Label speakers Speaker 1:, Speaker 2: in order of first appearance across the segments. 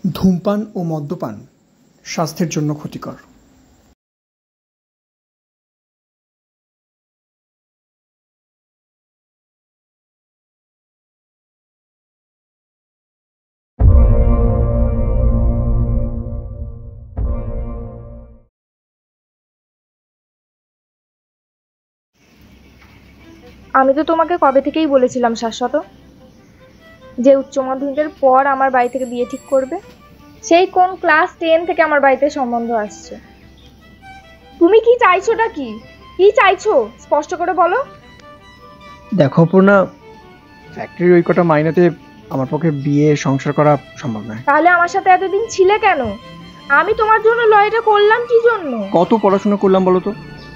Speaker 1: ধূমপান ও মদ্যপান স্বাস্থ্যের জন্য ক্ষতিকর।
Speaker 2: আমি তো তোমাকে কবে থেকেই বলেছিলাম শাশ্বত, যে উচ্চ মাধ্যমিকের পর আমার বাড়ি থেকে বিয়ে ঠিক করবে। সেই কোন ক্লাস 10 থেকে আমার বাড়িতে সম্বন্ধ আসছে। তুমি কি চাইছোটা কি? কি চাইছো স্পষ্ট করে বলো।
Speaker 1: দেখো পূর্ণা, ফ্যাক্টরির ওই কটা মাইনেতে আমার পক্ষে বিয়ে সংসার করা সম্ভব নয়।
Speaker 2: তাহলে আমার সাথে এতদিন ছিলে কেন? আমি তোমার জন্য লড়াইটা করলাম কি জন্য?
Speaker 1: কত পড়াশোনা করলাম বলো তো,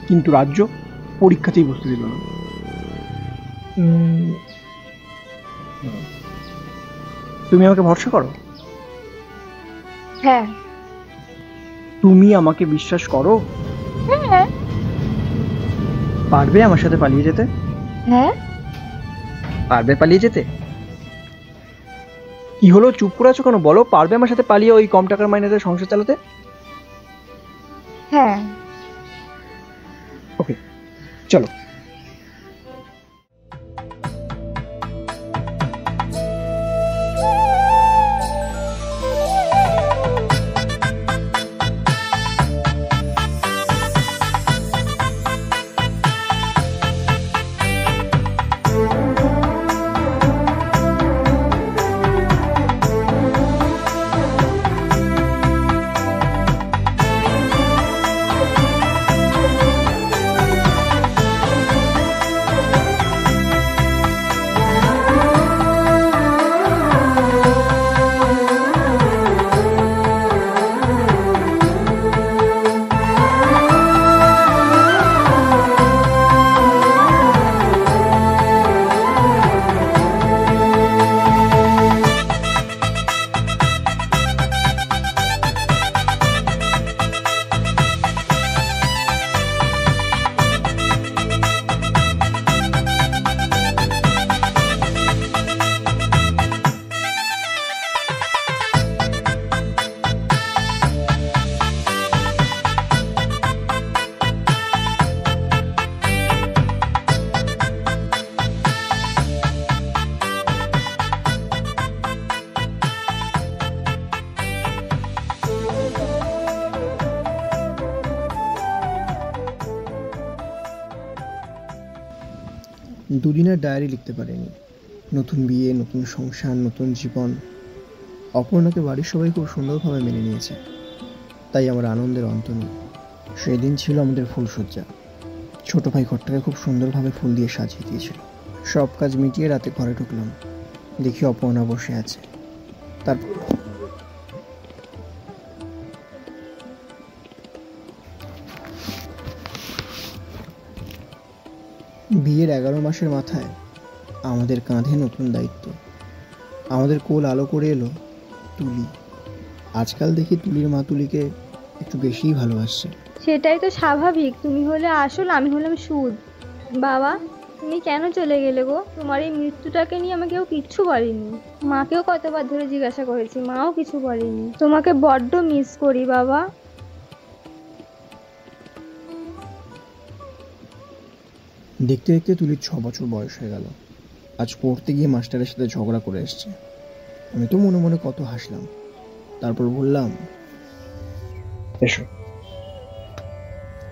Speaker 1: কিন্তু রাজ্য পরীক্ষাতেই বসতে দিল না। তুমি আমাকে ভরসা করো?
Speaker 2: হ্যাঁ।
Speaker 1: তুমি আমাকে বিশ্বাস করো?
Speaker 2: হ্যাঁ।
Speaker 1: পারবে আমার সাথে পালিয়ে যেতে?
Speaker 2: হ্যাঁ।
Speaker 1: পারবে পালিয়ে যেতে? কি হলো, চুপ করে আছো কেন? বলো, পারবে আমার সাথে পালিয়ে ওই কম টাকার মাইনেতে সংসার চালাতে?
Speaker 2: হ্যাঁ।
Speaker 1: ওকে, চলো। দুদিনের ডায়েরি লিখতে পারিনি। নতুন বিয়ে, নতুন সংসার, নতুন জীবন। অপর্ণাকে বাড়ির সবাই খুব সুন্দরভাবে মেনে নিয়েছে, তাই আমার আনন্দের অন্ত নেই। সেদিন ছিল আমাদের ফুলসজ্জা। ছোট ভাই ঘরটাকে খুব সুন্দরভাবে ফুল দিয়ে সাজিয়ে দিয়েছিল। সব কাজ মিটিয়ে রাতে ঘরে ঢুকলাম, দেখি অপর্ণা বসে আছে। তারপর বিয়ের 11 মাসের মাথায় আমাদের কাঁধে নতুন দায়িত্ব। আমাদের কোল আলো করে এলো তুলি। আজকাল দেখি তুলির মা তুলিকে একটু বেশিই ভালোবাসছে।
Speaker 3: সেটাই তো স্বাভাবিক। তুমি হলে আসল, আমি হলাম সুদ। বাবা, তুমি কেন চলে গেলে গো? তোমার এই মৃত্যুটাকে নিয়ে আমাকে কেউ কিচ্ছু বলেনি। মাকেও কতবার ধরে জিজ্ঞাসা করেছি, মাও কিছু বলেনি। তোমাকে বড্ড মিস করি বাবা।
Speaker 1: দেখতে দেখতে তুলির 6 বছর বয়স হয়ে গেল। আজ পড়তে গিয়ে মাস্টারের সাথে ঝগড়া করে এসছে। আমি তো মনে মনে কত হাসলাম। তারপর বললাম, এসো,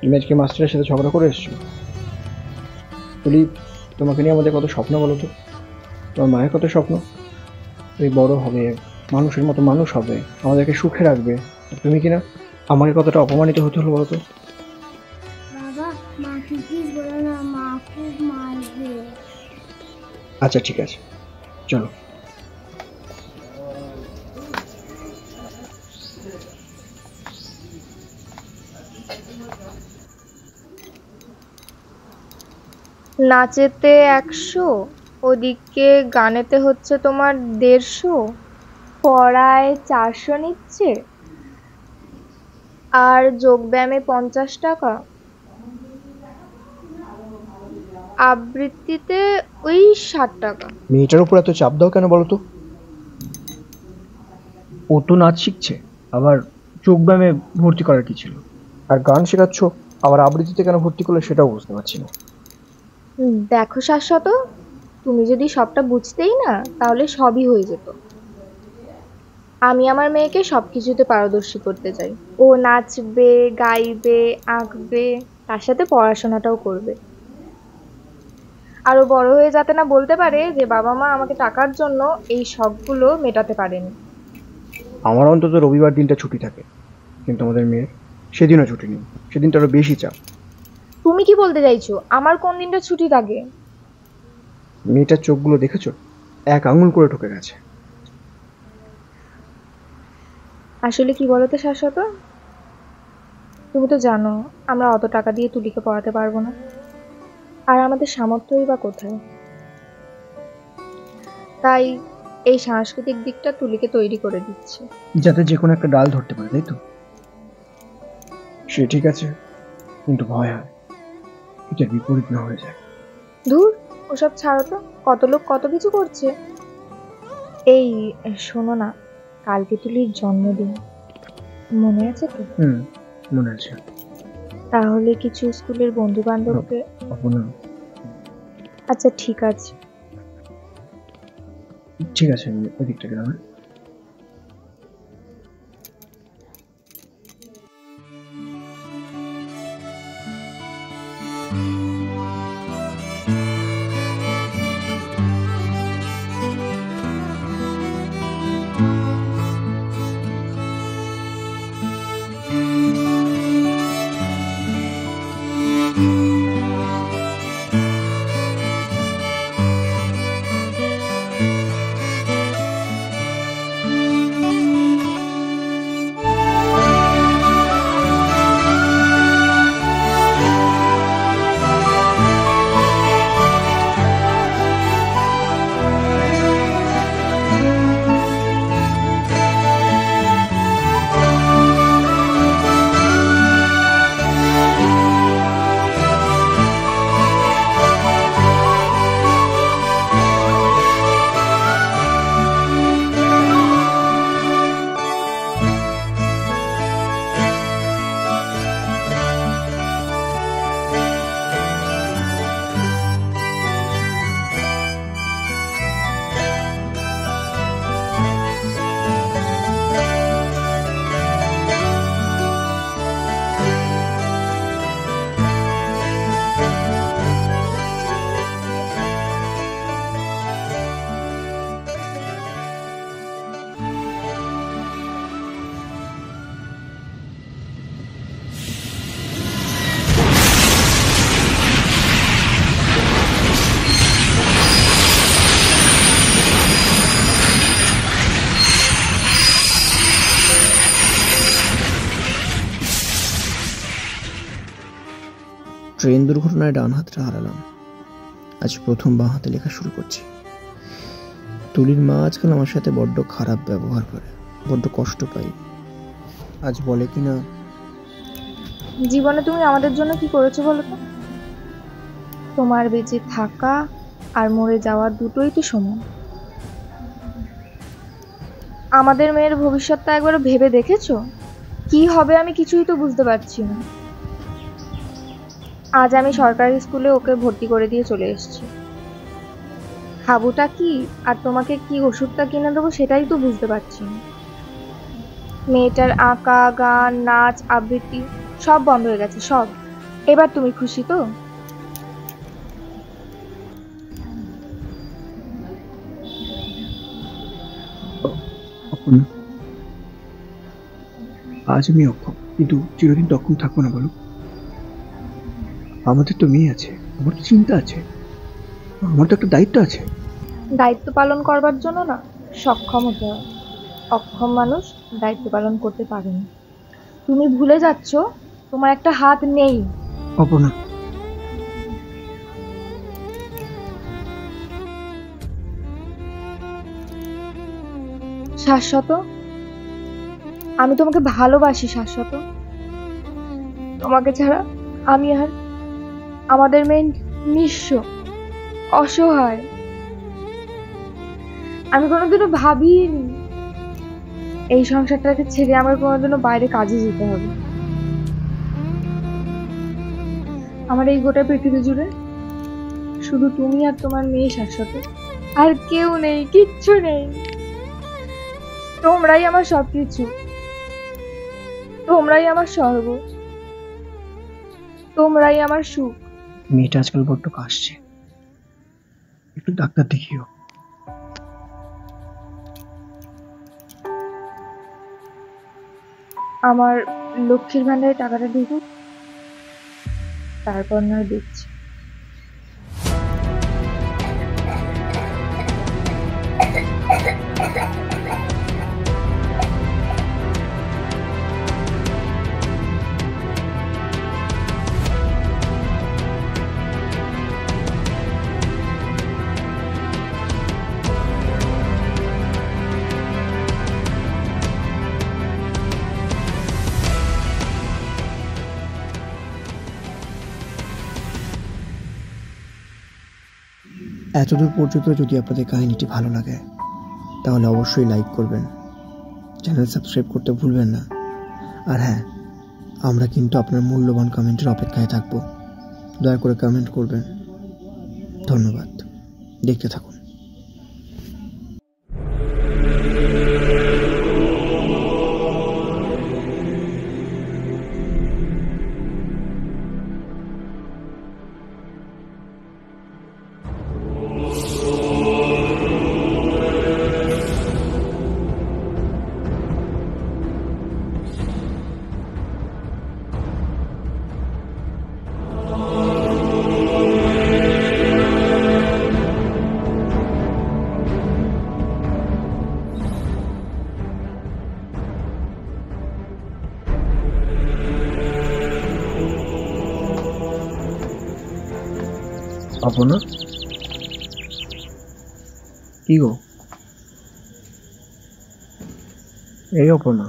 Speaker 1: তুমি আজকে মাস্টারের সাথে ঝগড়া করে এসছো? তুলি, তোমাকে নিয়ে আমাদের কত স্বপ্ন বলো তো। তোমার মায়ের কত স্বপ্ন, তুমি বড় হবে, মানুষের মতো মানুষ হবে, আমাদেরকে সুখে রাখবে। তুমি কিনা আমাকে কতটা অপমানিত হতে হলো বলো তো।
Speaker 4: বাবা, মাকে প্লিজ বলো না, মা খুব মারবে।
Speaker 1: আচ্ছা ঠিক আছে, চলো।
Speaker 2: নাচেতে 100, ওদিকে গানেতে হচ্ছে তোমার 150, পড়ায় 400 নিচ্ছে, আর যোগব্যায়ামে 50 টাকা, আবৃত্তিতে ওই 60 টাকা।
Speaker 1: মেয়েটার উপর এত চাপ দাও কেন বলো তো? ও তো নাচ শিখছে, আবার যোগ ব্যায়ামে ভর্তি করার কি ছিল? আর গান শেখাচ্ছ, আবার আবৃত্তিতে কেন ভর্তি করলে সেটাও বুঝতে পারছি না।
Speaker 2: দেখো শাশ্বত, তুমি যদি সবটা বুঝতেই না তাহলে সবই হয়ে যেত। আমি আমার মেয়েকে সবকিছুতে পারদর্শী করতে চাই। ও নাচবে, গাইবে, আঁকবে, তার সাথে পড়াশোনাটাও করবে। আরো বড় হয়ে যাতে না বলতে পারে যে বাবা মা আমাকে টাকার জন্য এই শখগুলো মেটাতে পারেনি।
Speaker 1: আমার অন্তত রবিবার দিনটা ছুটি থাকে, কিন্তু আমাদের মেয়ের সেদিনও ছুটি নেই, সেদিনটা আরো বেশি চাপ।
Speaker 2: তুমি কি বলতে চাইছো আমার কোন দিনটা ছুটি থাকে?
Speaker 1: মেয়েটার চোখগুলো দেখেছো, এক আঙুল করে ঠকে গেছে।
Speaker 2: আসলে কি বলতো শাশ্বত, তুমি তো জানো আমরা অত টাকা দিয়ে তুলিকে পড়াতে পারবো না, আর আমাদের সামর্থ্যই বা কোথায়। তাই এই সাংস্কৃতিক দিকটা তুলিকে তৈরি করে দিচ্ছে,
Speaker 1: যাতে যে কোনো একটা ডাল ধরতে পারে, তাই তো? সে ঠিক আছে, কিন্তু ভয় হয় এটার বিপরীত না হয়ে যায়।
Speaker 2: ধুর, ওসব ছাড়ো তো, কত লোক কত কিছু করছে। এই শোনো না, কালকে তুলির জন্মদিন, মনে আছে তো?
Speaker 1: মনে আছে।
Speaker 2: তাহলে কিছু স্কুলের বন্ধু বান্ধবকে। আচ্ছা ঠিক আছে।
Speaker 1: ঠিক আছে, আমি ওই দিকটা গেলাম। ট্রেন দুর্ঘটনায় ডান হাতটা হারালাম, আজ প্রথম বাঁ হাতে লেখা শুরু করছি। তুলির মা আজকাল আমার সাথে বড্ড খারাপ ব্যবহার করে, বড্ড কষ্ট পাই। আজ বলে কিনা,
Speaker 2: জীবনে তুমি আমাদের জন্য কি করেছো বলো তো? তোমার বেঁচে থাকা আর মরে যাওয়া দুটোই তো সমান। আমাদের মেয়ের ভবিষ্যৎটা একবার ভেবে দেখেছো? কি হবে আমি কিছুই তো বুঝতে পারছি না। আজ আমি সরকারি স্কুলে ওকে ভর্তি করে দিয়ে চলে এসেছি। খাবোটা কি আর তোমাকে কি ওষুধটা কিনে দেবো সেটাই তো বুঝতে পারছি না। মেয়েটার আঁকা, গান, নাচ, আবৃত্তি সব বন্ধ হয়ে গেছে, সব। এবার তুমি খুশি তো?
Speaker 1: আজ আমি অক্ষম, কিন্তু চিরদিন তো অক্ষম থাকবো না বলো। আমাদের তো মেয়ে আছে, আমার তো চিন্তা আছে, আমার তো একটা দায়িত্ব আছে।
Speaker 2: দায়িত্ব পালন করবার জন্য না সক্ষম হতে হয়। অক্ষম মানুষ দায়িত্ব পালন করতে পারে না। তুমি ভুলে যাচ্ছ তোমার একটা হাত নেই।
Speaker 1: অপর্ণা,
Speaker 2: শাশ্বত, আমি তোমাকে ভালোবাসি শাশ্বত। তোমাকে ছাড়া আমি আর আমাদের মেয়ে নিঃস্ব, অসহায়। আমি কোনোদিনও ভাবিনি এই সংসারটাকে ছেড়ে আমার কোনোদিনও বাইরে কাজে যেতে হবে। আমার এই গোটা পৃথিবী জুড়ে শুধু তুমি আর তোমার মেয়ে শাশ্বত, আর কেউ নেই, কিচ্ছু নেই। তোমরাই আমার সবকিছু, তোমরাই আমার স্বর্গ, তোমরাই আমার সুখ।
Speaker 1: মেয়েটা আজকাল বড্ড কাশছে, একটু ডাক্তার দেখিও।
Speaker 2: আমার লক্ষ্মীর ভান্ডারে টাকাটা ঢুকুক, তারপর নয় দেখছি।
Speaker 1: এতদূর পর্যন্ত যদি আপনাদের কাহিনীটি ভালো লাগে তাহলে অবশ্যই লাইক করবেন, চ্যানেল সাবস্ক্রাইব করতে ভুলবেন না। আর হ্যাঁ, আমরা কিন্তু আপনার মূল্যবান কমেন্টের অপেক্ষায় থাকবো। দয়া করে কমেন্ট করবেন। ধন্যবাদ, দেখতে থাকুন। অপর্ণা, কি গো? এই অপর্ণা,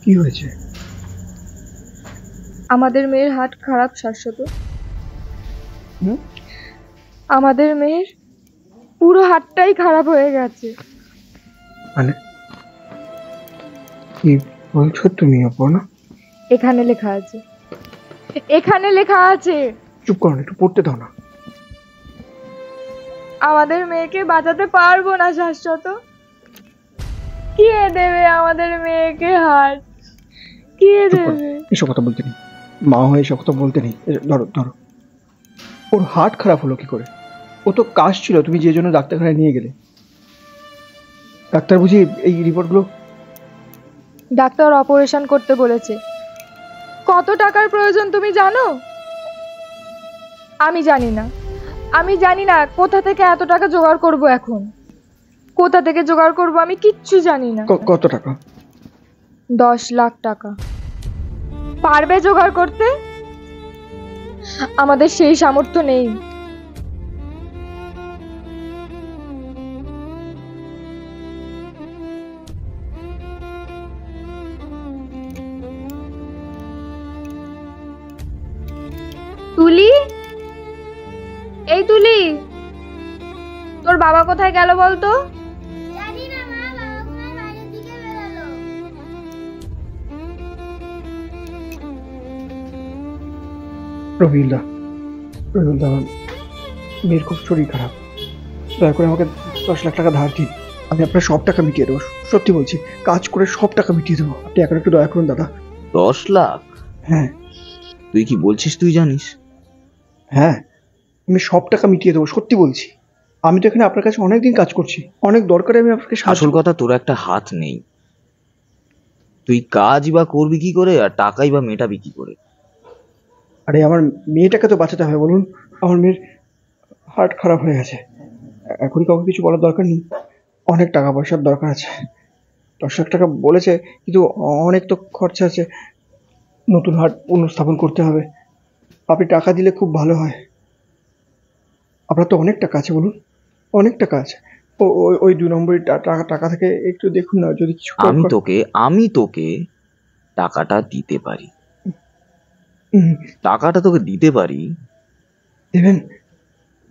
Speaker 1: কি হয়েছে?
Speaker 2: আমাদের মেয়ের হাট খারাপ শাশ্বত।
Speaker 1: হুম?
Speaker 2: আমাদের মেয়ের পুরো হাতটাই খারাপ হয়ে গেছে।
Speaker 1: মানে কি বলছো তুমি অপর্ণা?
Speaker 2: এখানে লেখা আছে, এখানে লেখা আছে।
Speaker 1: চুপ করো, একটু পড়তে দাও না।
Speaker 2: আমাদের মেয়েকে বাঁচাতে পারবো না শাশ্বত। কে দেবে আমাদের মেয়েকে হাট? কে দেবে?
Speaker 1: এসব কথা বলতে নেই, মা হয়ে এসব কথা বলতে নেই। ধরো ধরো, ওর হার্ট খারাপ হলো কি করে? ও তো কাশ ছিল, তুমি যে জন্য ডাক্তারখানায় নিয়ে গেলে। ডাক্তার বুঝি এই রিপোর্টগুলো?
Speaker 2: ডাক্তার অপারেশন করতে বলেছে। কত টাকার প্রয়োজন তুমি জানো? আমি জানি না, আমি জানি না কোথা থেকে এত টাকা জোগাড় করব। এখন কোথা থেকে জোগাড় করব আমি কিচ্ছু জানি না।
Speaker 1: কত টাকা?
Speaker 2: 10 লাখ টাকা। পারবে জোগাড় করতে? আমাদের সেই সামর্থ্য নেই। তুলি, এই তুলি, তোর বাবা কোথায় গেল বলতো?
Speaker 4: জানি না মা, বাবা কোথায় বাইরের দিকে বেরোলো।
Speaker 1: রবিউল্লাহ, রবিউল্লাহ, মেয়ের খুব শরীর খারাপ, দয়া করে আমাকে 10 লাখ টাকা ধার দিন। আমি আপনার সব টাকা মিটিয়ে দেবো, সত্যি বলছি, কাজ করে সব টাকা মিটিয়ে দেবো। আপনি এখন একটু দয়া করুন দাদা।
Speaker 5: 10 লাখ?
Speaker 1: হ্যাঁ
Speaker 5: তুই কি বলছিস তুই জানিস?
Speaker 1: হ্যাঁ, আমি সব টাকা মিটিয়ে দেবো, সত্যি বলছি। আমি তো এখানে আপনার কাছে অনেকদিন কাজ করছি, অনেক দরকারে আমি আপনাকে
Speaker 5: আসল কথা, তোর একটা হাত নেই। তুই কাজই বা করবি কি করে, আর টাকাই বা মেটাবি কি করে?
Speaker 1: আরে আমার মেয়েটাকে তো বাঁচাতে হবে, বলুন। আমার মেয়ের হার্ট খারাপ হয়ে গেছে, এখনই কাউকে কিছু বলার দরকার নেই। অনেক টাকা পয়সার দরকার আছে। 10 লাখ টাকা বলেছে, কিন্তু অনেক তো খরচা আছে। নতুন হাট পুনঃস্থাপন করতে হবে। আপনি টাকা দিলে খুব ভালো হয়। আপনার তো অনেক টাকা আছে, বলুন, অনেক টাকা আছে। ওই 2 নম্বরের টাকা থেকে একটু দেখুন না, যদি কিছু
Speaker 5: আমি তোকে টাকাটা দিতে পারি। টাকাটা তোকে দিতে পারি
Speaker 1: দেবেন?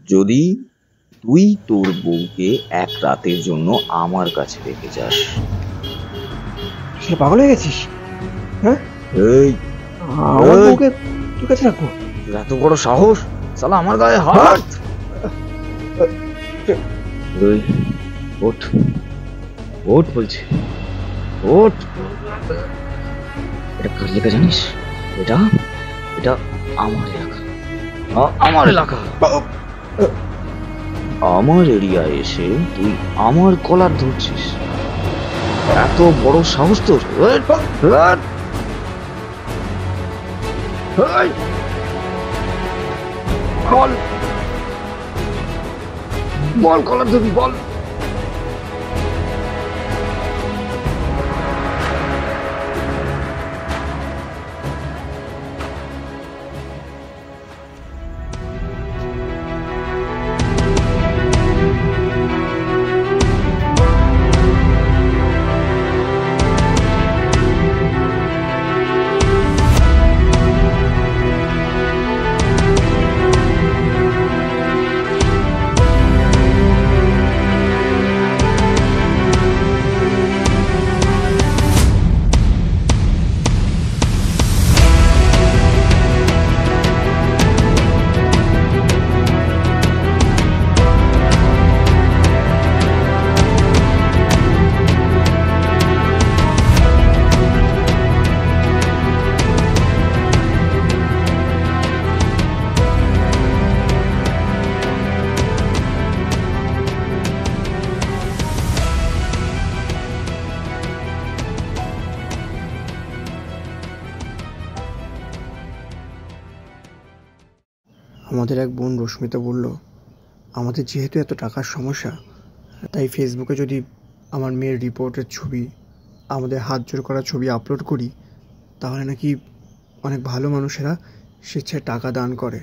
Speaker 5: যদি তুই তোর বউকে এক রাতের জন্য আমার কাছে রেখে যাস।
Speaker 1: পাগল হয়ে গেছিস? হ্যাঁ,
Speaker 5: এই
Speaker 1: আমার বউকে তোর কাছে রাখবো?
Speaker 5: এত বড় সাহস, শালা আমার গায়ে হাত! এই, ওঠ ওঠ বলছি, ওঠ। এটা কার লেখা জানিস? এটা এটা আমার এলাকা, আমার এলাকা। আমার এরিয়ায় এসে তুই আমার কলার ধরছিস? এত বড় সাহস তোর! বল বল, কলার ধরবি, বল।
Speaker 1: আমাদের এক বোন রশ্মিতা বলল, আমাদের যেহেতু এত টাকার সমস্যা, তাই ফেসবুকে যদি আমার মেয়ের রিপোর্টের ছবি, আমাদের হাত জোড় করা ছবি আপলোড করি, তাহলে নাকি অনেক ভালো মানুষেরা স্বেচ্ছায় টাকা দান করে।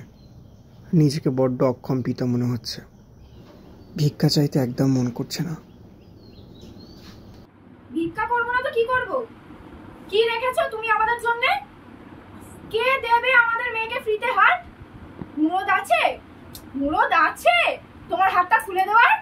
Speaker 1: নিজেকে বড্ড অক্ষম পিতা মনে হচ্ছে, ভিক্ষা চাইতে একদম মন করছে না।
Speaker 2: ভিক্ষা করবো না তো কি করবো? কি রেখেছো তুমি আমাদের জন্য? কে দেবে আমাদের মেয়েকে ফ্রিতে হাত? মুরদ আছে? মুরদ আছে তোমার হাতটা খুলে দেওয়ার?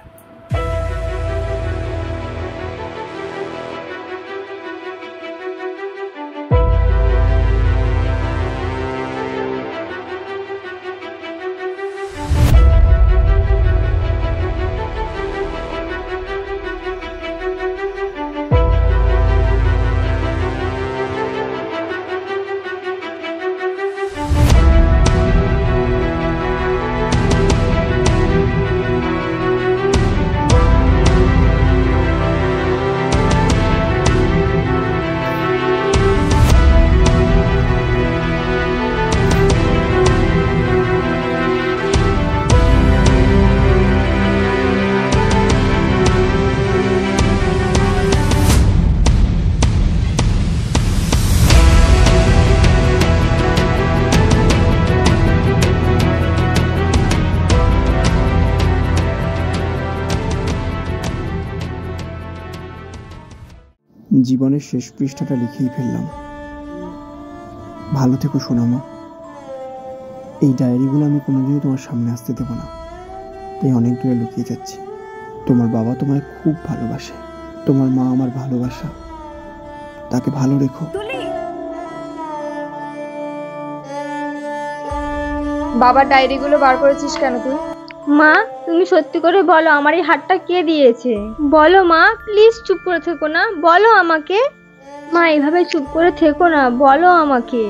Speaker 1: জীবনের শেষ পৃষ্ঠাটা লিখেই ফেললাম। ভালো থেকো সোনামা। এই ডায়েরিগুলো আমি কোনোদিনই তোমার সামনে আসতে দেবো না, তাই অনেক দূরে লুকিয়ে যাচ্ছি। তোমার বাবা তোমায় খুব ভালোবাসে, তোমার মা আমার ভালোবাসা, তাকে ভালো রেখো।
Speaker 2: বাবার ডায়েরিগুলো বার করেছিস কেন তুই?
Speaker 3: মা, তুমি সত্যি করে বলো, আমার এই হাতটা কে দিয়েছে? বলো মা, প্লিজ চুপ করে থেকো না, বলো আমাকে। মা, এভাবে চুপ করে থেকো না, বলো আমাকে।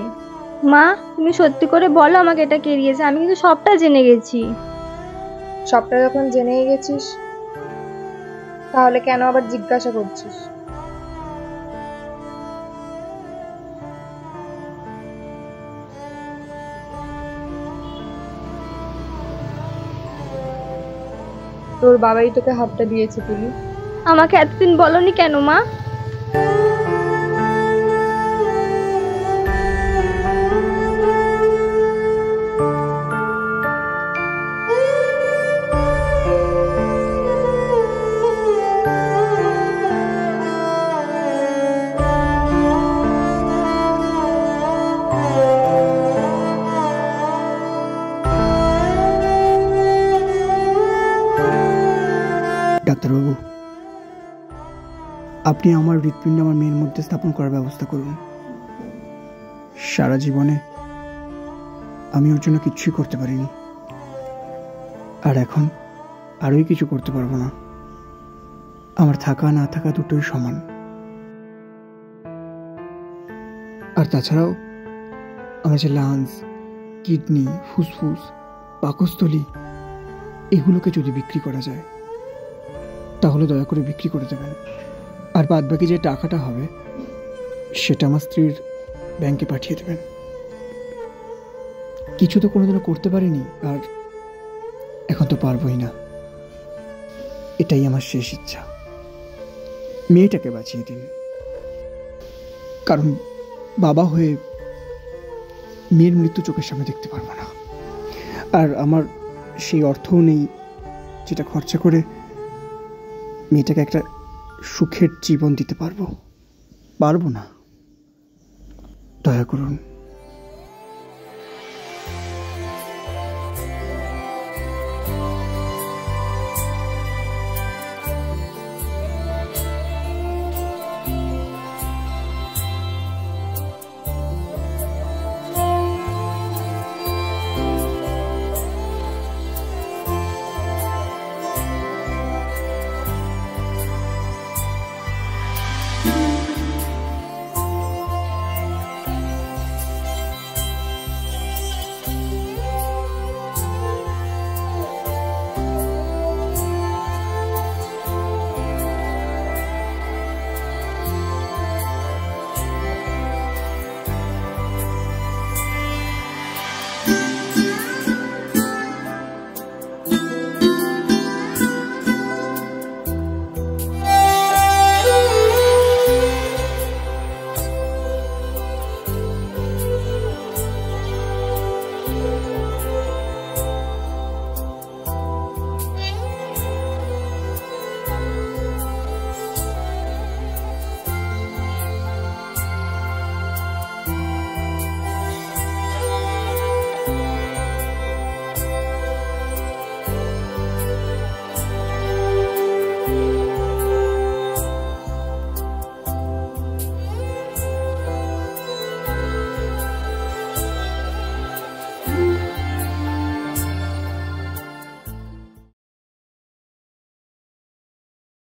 Speaker 3: মা, তুমি সত্যি করে বলো আমাকে এটা কে দিয়েছে? আমি কিন্তু সবটা জেনে গেছি।
Speaker 2: সবটা যখন জেনেই গেছিস, তাহলে কেন আবার জিজ্ঞাসা করছিস? তোর বাবাই তোকে হাতটা দিয়েছে তুলি।
Speaker 3: আমাকে এতদিন বলনি কেন মা?
Speaker 1: আপনি আমার হৃৎপিণ্ড আমার মেয়ের মধ্যে স্থাপন করার ব্যবস্থা করুন। সারা জীবনে আমি ওর জন্য কিচ্ছুই করতে পারিনি, আর এখন আরোই কিছু করতে পারবো না। আমার থাকা না থাকা দুটোই সমান। আর তাছাড়াও আমার যে লাংস, কিডনি, ফুসফুস, পাকস্থলী, এগুলোকে যদি বিক্রি করা যায় তাহলে দয়া করে বিক্রি করে দেবেন। আর বাদ বাকি যে টাকাটা হবে সেটা আমার স্ত্রীর ব্যাংকে পাঠিয়ে দেবেন। কিছু তো কোনোদিনও করতে পারিনি, আর এখন তো পারবোই না। এটাই আমার শেষ ইচ্ছা। মেয়েটাকে বাঁচিয়ে দিন, কারণ বাবা হয়ে মেয়ের মৃত্যু চোখের সামনে দেখতে পারবো না। আর আমার সেই অর্থও নেই যেটা খরচা করে মেয়েটাকে একটা সুখের জীবন দিতে পারবো না। দয়া করুন।